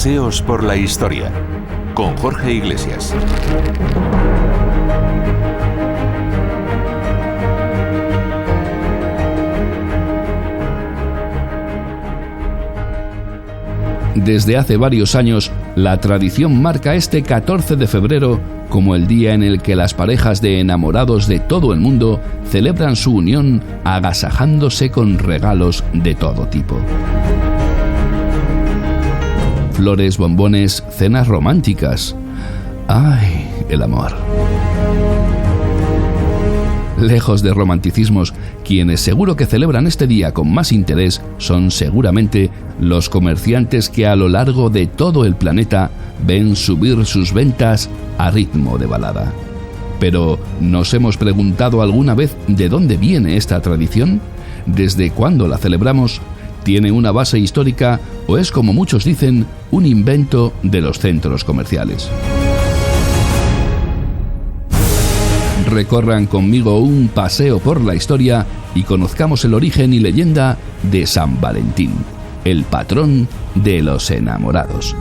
Paseos por la historia, con Jorge Iglesias. Desde hace varios años, la tradición marca este 14 de febrero como el día en el que las parejas de enamorados de todo el mundo celebran su unión agasajándose con regalos de todo tipo. Flores, bombones, cenas románticas. ¡Ay, el amor! Lejos de romanticismos, quienes seguro que celebran este día con más interés son seguramente los comerciantes que a lo largo de todo el planeta ven subir sus ventas a ritmo de balada. Pero, ¿nos hemos preguntado alguna vez de dónde viene esta tradición? ¿Desde cuándo la celebramos? ¿Tiene una base histórica o es, como muchos dicen, un invento de los centros comerciales? Recorran conmigo un paseo por la historia y conozcamos el origen y leyenda de San Valentín, el patrón de los enamorados.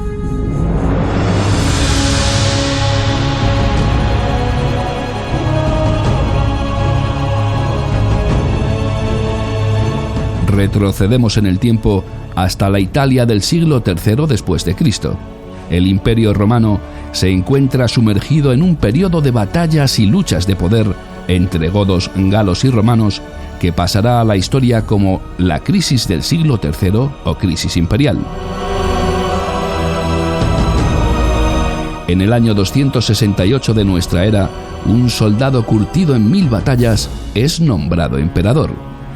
Retrocedemos en el tiempo hasta la Italia del siglo III después de Cristo. El Imperio Romano se encuentra sumergido en un periodo de batallas y luchas de poder entre godos, galos y romanos que pasará a la historia como la crisis del siglo III o crisis imperial. En el año 268 de nuestra era, un soldado curtido en 1000 batallas es nombrado emperador.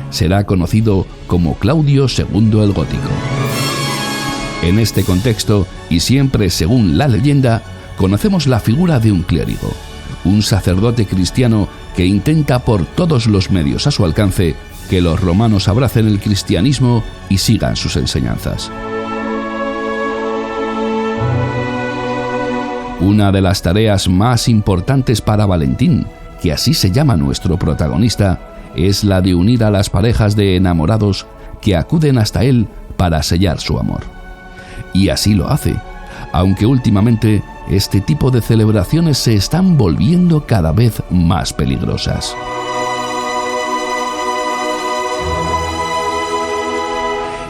Será conocido como Claudio II el Gótico. En este contexto, y siempre según la leyenda, conocemos la figura de un clérigo, un sacerdote cristiano que intenta por todos los medios a su alcance que los romanos abracen el cristianismo y sigan sus enseñanzas. Una de las tareas más importantes para Valentín, que así se llama nuestro protagonista, es la de unir a las parejas de enamorados que acuden hasta él para sellar su amor. Y así lo hace, aunque últimamente este tipo de celebraciones se están volviendo cada vez más peligrosas.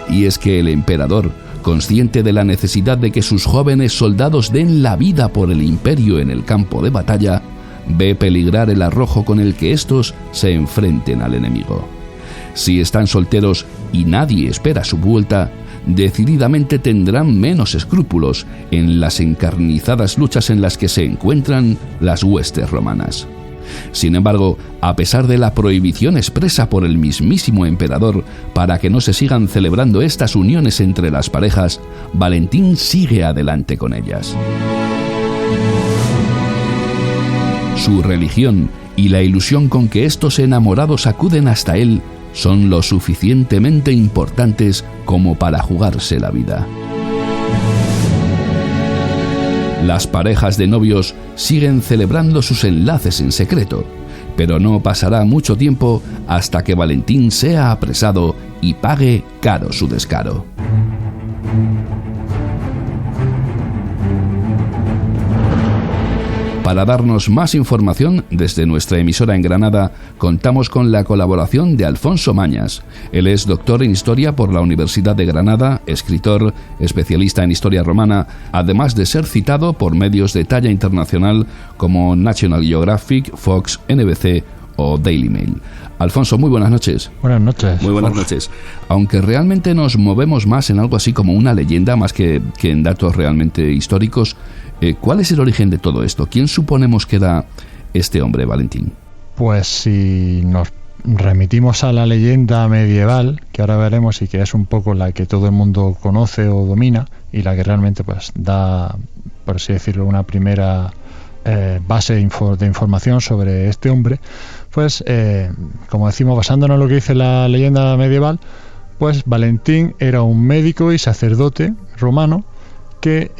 Y es que el emperador, consciente de la necesidad de que sus jóvenes soldados den la vida por el imperio en el campo de batalla, ve peligrar el arrojo con el que estos se enfrenten al enemigo. Si están solteros y nadie espera su vuelta, decididamente tendrán menos escrúpulos en las encarnizadas luchas en las que se encuentran las huestes romanas. Sin embargo, a pesar de la prohibición expresa por el mismísimo emperador para que no se sigan celebrando estas uniones entre las parejas, Valentín sigue adelante con ellas. Su religión y la ilusión con que estos enamorados acuden hasta él son lo suficientemente importantes como para jugarse la vida. Las parejas de novios siguen celebrando sus enlaces en secreto, pero no pasará mucho tiempo hasta que Valentín sea apresado y pague caro su descaro. Para darnos más información, desde nuestra emisora en Granada, contamos con la colaboración de Alfonso Mañas. Él es doctor en Historia por la Universidad de Granada, escritor, especialista en Historia Romana, además de ser citado por medios de talla internacional como National Geographic, Fox, NBC o Daily Mail. Alfonso, muy buenas noches. Buenas noches. Muy buenas noches. Aunque realmente nos movemos más en algo así como una leyenda, más que en datos realmente históricos, ¿cuál es el origen de todo esto? ¿Quién suponemos que era este hombre, Valentín? Pues si nos remitimos a la leyenda medieval, que ahora veremos y que es un poco la que todo el mundo conoce o domina, y la que realmente pues da, por así decirlo, una primera base de información sobre este hombre, pues como decimos, basándonos en lo que dice la leyenda medieval, pues Valentín era un médico y sacerdote romano que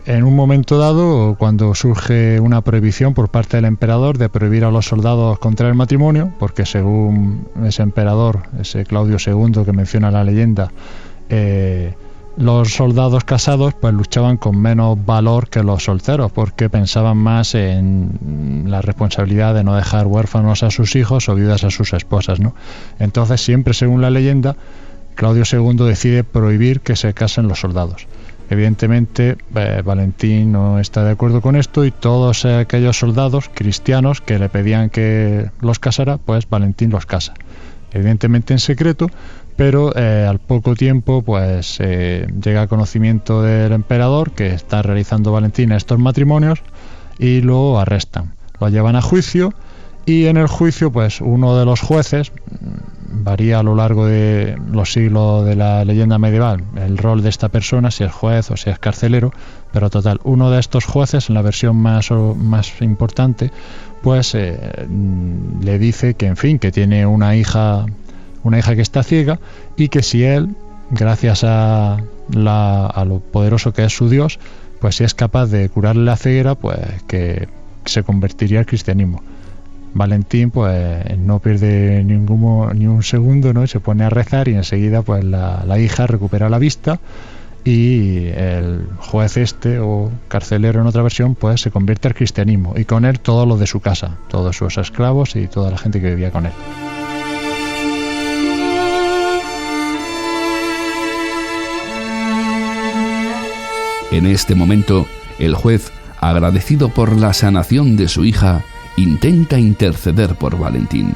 en un momento dado, cuando surge una prohibición por parte del emperador de prohibir a los soldados contraer el matrimonio, porque según ese emperador, ese Claudio II que menciona la leyenda, los soldados casados pues luchaban con menos valor que los solteros, porque pensaban más en la responsabilidad de no dejar huérfanos a sus hijos o viudas a sus esposas, ¿no? Entonces, siempre según la leyenda, Claudio II decide prohibir que se casen los soldados. Evidentemente, Valentín no está de acuerdo con esto, y todos aquellos soldados cristianos que le pedían que los casara, pues Valentín los casa. Evidentemente en secreto, pero al poco tiempo pues llega a conocimiento del emperador que está realizando Valentín estos matrimonios y lo arrestan. Lo llevan a juicio, y en el juicio pues uno de los jueces, varía a lo largo de los siglos de la leyenda medieval el rol de esta persona, si es juez o si es carcelero, pero total, uno de estos jueces, en la versión más importante, pues le dice que, en fin, que tiene una hija que está ciega, y que si él, gracias a lo poderoso que es su Dios, pues si es capaz de curarle la ceguera, pues que se convertiría al cristianismo. Valentín pues no pierde ni un segundo, ¿no? Y se pone a rezar, y enseguida pues la hija recupera la vista, y el juez o carcelero en otra versión pues se convierte al cristianismo, y con él todos los de su casa, todos sus esclavos y toda la gente que vivía con él. En este momento, el juez, agradecido por la sanación de su hija, intenta interceder por Valentín.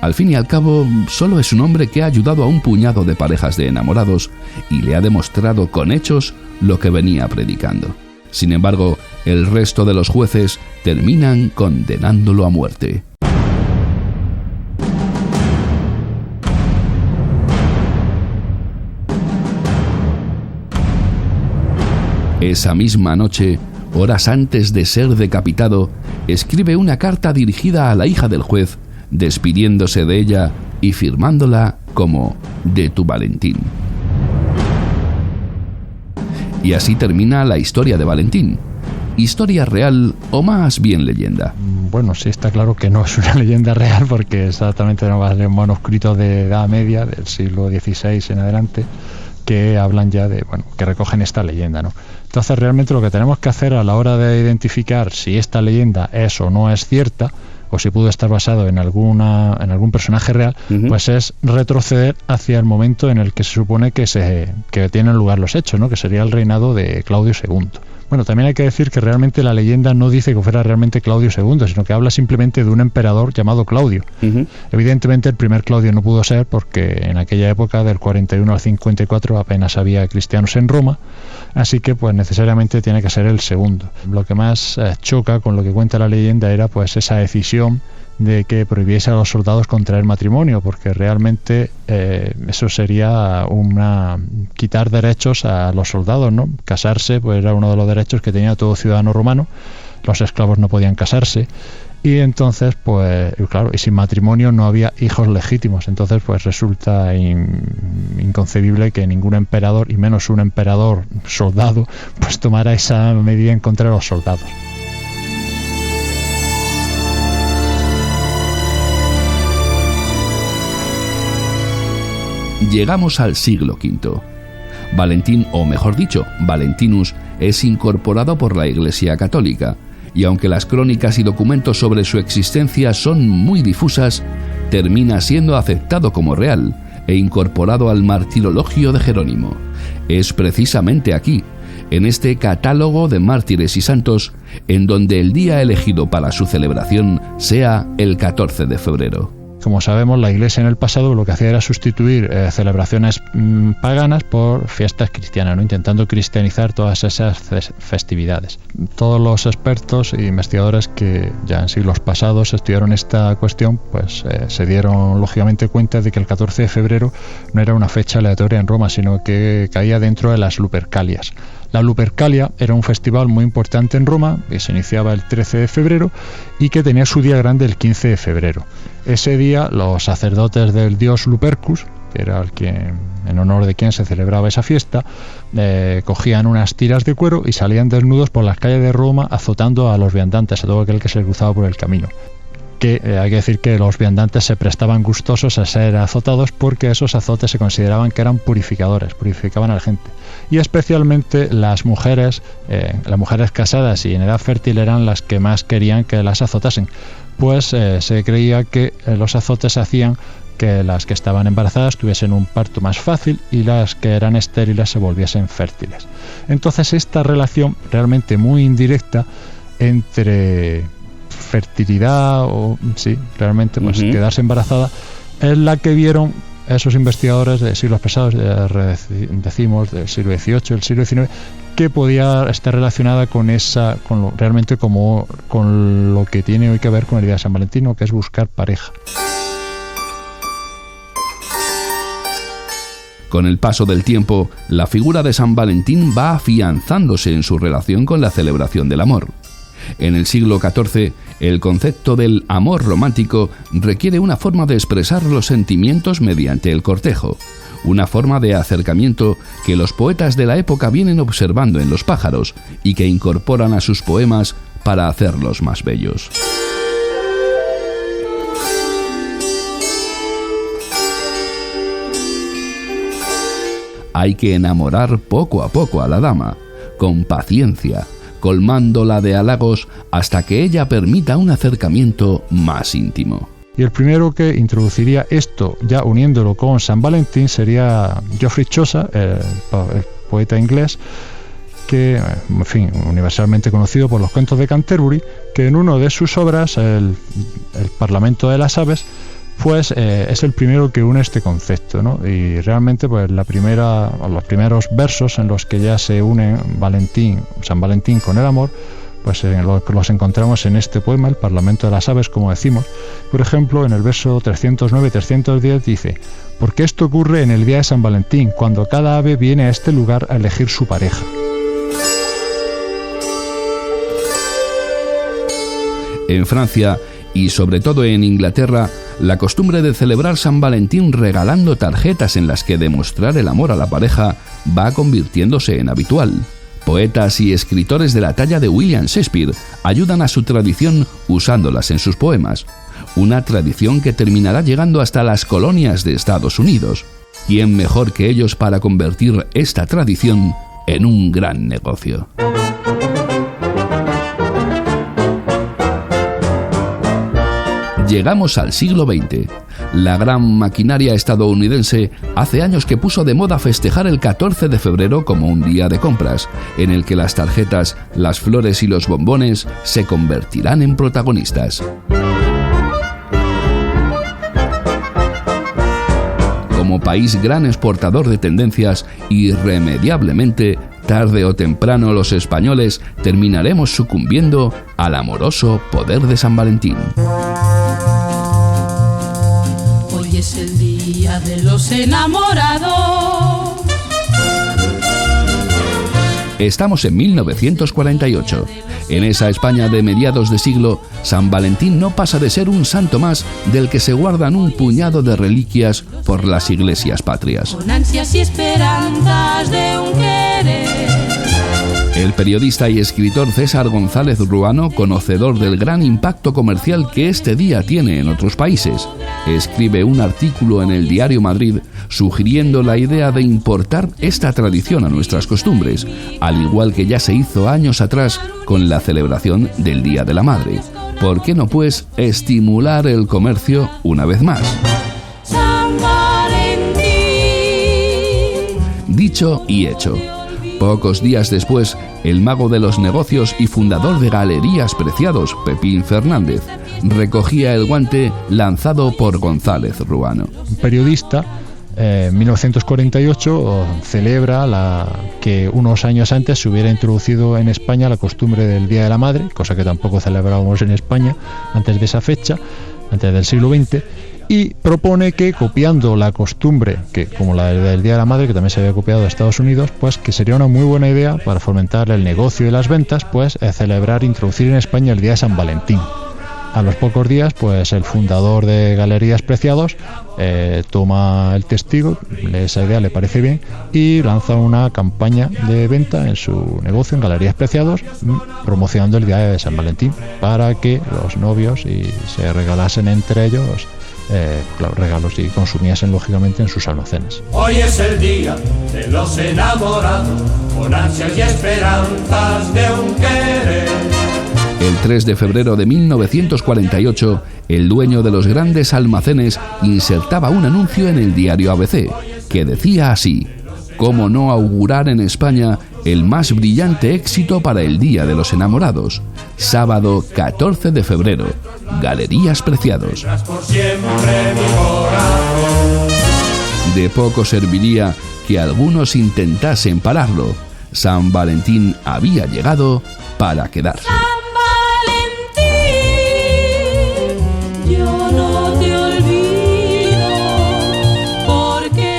Al fin y al cabo, solo es un hombre que ha ayudado a un puñado de parejas de enamorados y le ha demostrado con hechos lo que venía predicando. Sin embargo, el resto de los jueces terminan condenándolo a muerte. Esa misma noche, horas antes de ser decapitado, escribe una carta dirigida a la hija del juez, despidiéndose de ella y firmándola como de tu Valentín. Y así termina la historia de Valentín. ¿Historia real o más bien leyenda? Bueno, sí, está claro que no es una leyenda real, porque exactamente no va a ser manuscritos de Edad Media, del siglo XVI en adelante, que hablan ya de, que recogen esta leyenda, ¿no? Entonces, realmente lo que tenemos que hacer a la hora de identificar si esta leyenda es o no es cierta, o si pudo estar basado en algún personaje real, pues es retroceder hacia el momento en el que se supone que tienen lugar los hechos, ¿no? Que sería el reinado de Claudio II. Bueno, también hay que decir que realmente la leyenda no dice que fuera realmente Claudio II, sino que habla simplemente de un emperador llamado Claudio. Evidentemente el primer Claudio no pudo ser, porque en aquella época, del 41 al 54, apenas había cristianos en Roma, así que pues necesariamente tiene que ser el segundo. Lo que más choca con lo que cuenta la leyenda era pues esa decisión de que prohibiese a los soldados contraer matrimonio, porque realmente eso sería quitar derechos a los soldados, ¿no? Casarse pues era uno de los derechos que tenía todo ciudadano romano. Los esclavos no podían casarse, y entonces pues claro, y sin matrimonio no había hijos legítimos. Entonces pues resulta inconcebible que ningún emperador, y menos un emperador soldado, pues tomara esa medida en contra de los soldados. Llegamos al siglo V. Valentín, o mejor dicho, Valentinus, es incorporado por la Iglesia Católica, y aunque las crónicas y documentos sobre su existencia son muy difusas, termina siendo aceptado como real e incorporado al martirologio de Jerónimo. Es precisamente aquí, en este catálogo de mártires y santos, en donde el día elegido para su celebración sea el 14 de febrero. Como sabemos, la Iglesia en el pasado lo que hacía era sustituir celebraciones paganas por fiestas cristianas, ¿no? Intentando cristianizar todas esas festividades. Todos los expertos e investigadores que ya en siglos pasados estudiaron esta cuestión, pues se dieron lógicamente cuenta de que el 14 de febrero no era una fecha aleatoria en Roma, sino que caía dentro de las Lupercalias. La Lupercalia era un festival muy importante en Roma, que se iniciaba el 13 de febrero y que tenía su día grande el 15 de febrero. Ese día los sacerdotes del dios Lupercus, que era en honor de quien se celebraba esa fiesta, cogían unas tiras de cuero y salían desnudos por las calles de Roma, azotando a los viandantes, a todo aquel que se les cruzaba por el camino. que hay que decir que los viandantes se prestaban gustosos a ser azotados porque esos azotes se consideraban que eran purificadores, purificaban a la gente. Y especialmente las mujeres casadas y en edad fértil eran las que más querían que las azotasen, pues se creía que los azotes hacían que las que estaban embarazadas tuviesen un parto más fácil y las que eran estériles se volviesen fértiles. Entonces esta relación realmente muy indirecta entre fertilidad o sí, realmente pues quedarse embarazada es la que vieron esos investigadores de siglos pasados, decimos del siglo XVIII, el siglo XIX, que podía estar relacionada con realmente como con lo que tiene hoy que ver con el día de San Valentín, que es buscar pareja. Con el paso del tiempo, la figura de San Valentín va afianzándose en su relación con la celebración del amor. En el siglo XIV, el concepto del amor romántico requiere una forma de expresar los sentimientos mediante el cortejo, una forma de acercamiento que los poetas de la época vienen observando en los pájaros y que incorporan a sus poemas para hacerlos más bellos. Hay que enamorar poco a poco a la dama, con paciencia, colmándola de halagos hasta que ella permita un acercamiento más íntimo. Y el primero que introduciría esto, ya uniéndolo con San Valentín, sería Geoffrey Chaucer, el poeta inglés, que, en fin, universalmente conocido por los cuentos de Canterbury, que en una de sus obras, el Parlamento de las Aves, pues es el primero que une este concepto, ¿no? Y realmente pues los primeros versos en los que ya se une San Valentín con el amor, pues los encontramos en este poema, el Parlamento de las Aves, como decimos. Por ejemplo, en el verso 309-310 dice: porque esto ocurre en el día de San Valentín, cuando cada ave viene a este lugar a elegir su pareja. En Francia y sobre todo en Inglaterra, la costumbre de celebrar San Valentín regalando tarjetas en las que demostrar el amor a la pareja va convirtiéndose en habitual. Poetas y escritores de la talla de William Shakespeare ayudan a su tradición usándolas en sus poemas, una tradición que terminará llegando hasta las colonias de Estados Unidos. ¿Quién mejor que ellos para convertir esta tradición en un gran negocio? Llegamos al siglo XX. La gran maquinaria estadounidense hace años que puso de moda festejar el 14 de febrero como un día de compras, en el que las tarjetas, las flores y los bombones se convertirán en protagonistas. Como país gran exportador de tendencias, irremediablemente, tarde o temprano los españoles terminaremos sucumbiendo al amoroso poder de San Valentín. Hoy es el día de los enamorados. Estamos en 1948. En esa España de mediados de siglo, San Valentín no pasa de ser un santo más del que se guardan un puñado de reliquias por las iglesias patrias. Con ansias y esperanzas de un querer. El periodista y escritor César González Ruano, conocedor del gran impacto comercial que este día tiene en otros países, escribe un artículo en el diario Madrid sugiriendo la idea de importar esta tradición a nuestras costumbres, al igual que ya se hizo años atrás con la celebración del Día de la Madre. ¿Por qué no, pues, estimular el comercio una vez más? San Valentín. Dicho y hecho. Pocos días después, el mago de los negocios y fundador de Galerías Preciados, Pepín Fernández, recogía el guante lanzado por González Ruano. Un periodista, en 1948, celebra que unos años antes se hubiera introducido en España la costumbre del Día de la Madre, cosa que tampoco celebrábamos en España antes de esa fecha, antes del siglo XX, y propone que, copiando la costumbre, que como la del Día de la Madre, que también se había copiado de Estados Unidos, pues que sería una muy buena idea para fomentar el negocio y las ventas, pues introducir en España el Día de San Valentín. A los pocos días, pues el fundador de Galerías Preciados toma el testigo, esa idea le parece bien y lanza una campaña de venta en su negocio en Galerías Preciados, promocionando el día de San Valentín para que los novios se regalasen entre ellos regalos y consumiesen lógicamente en sus almacenes. Hoy es el día de los enamorados, con ansias y esperanzas de un querer. El 3 de febrero de 1948, el dueño de los grandes almacenes insertaba un anuncio en el diario ABC, que decía así: ¿cómo no augurar en España el más brillante éxito para el Día de los Enamorados? Sábado 14 de febrero, Galerías Preciados. De poco serviría que algunos intentasen pararlo. San Valentín había llegado para quedarse.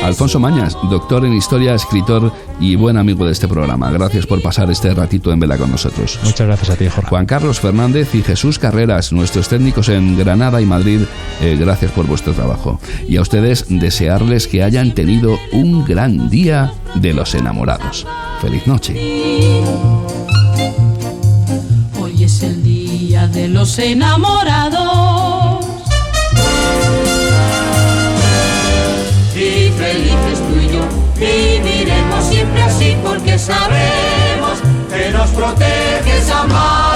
Alfonso Mañas, doctor en Historia, escritor y buen amigo de este programa. Gracias por pasar este ratito en vela con nosotros. Muchas gracias a ti, Jorge. Juan Carlos Fernández y Jesús Carreras, nuestros técnicos en Granada y Madrid, gracias por vuestro trabajo. Y a ustedes, desearles que hayan tenido un gran día de los enamorados. ¡Feliz noche! Hoy es el día de los enamorados. Y felices tú y yo viviremos siempre así, porque sabemos que nos protege esa mano.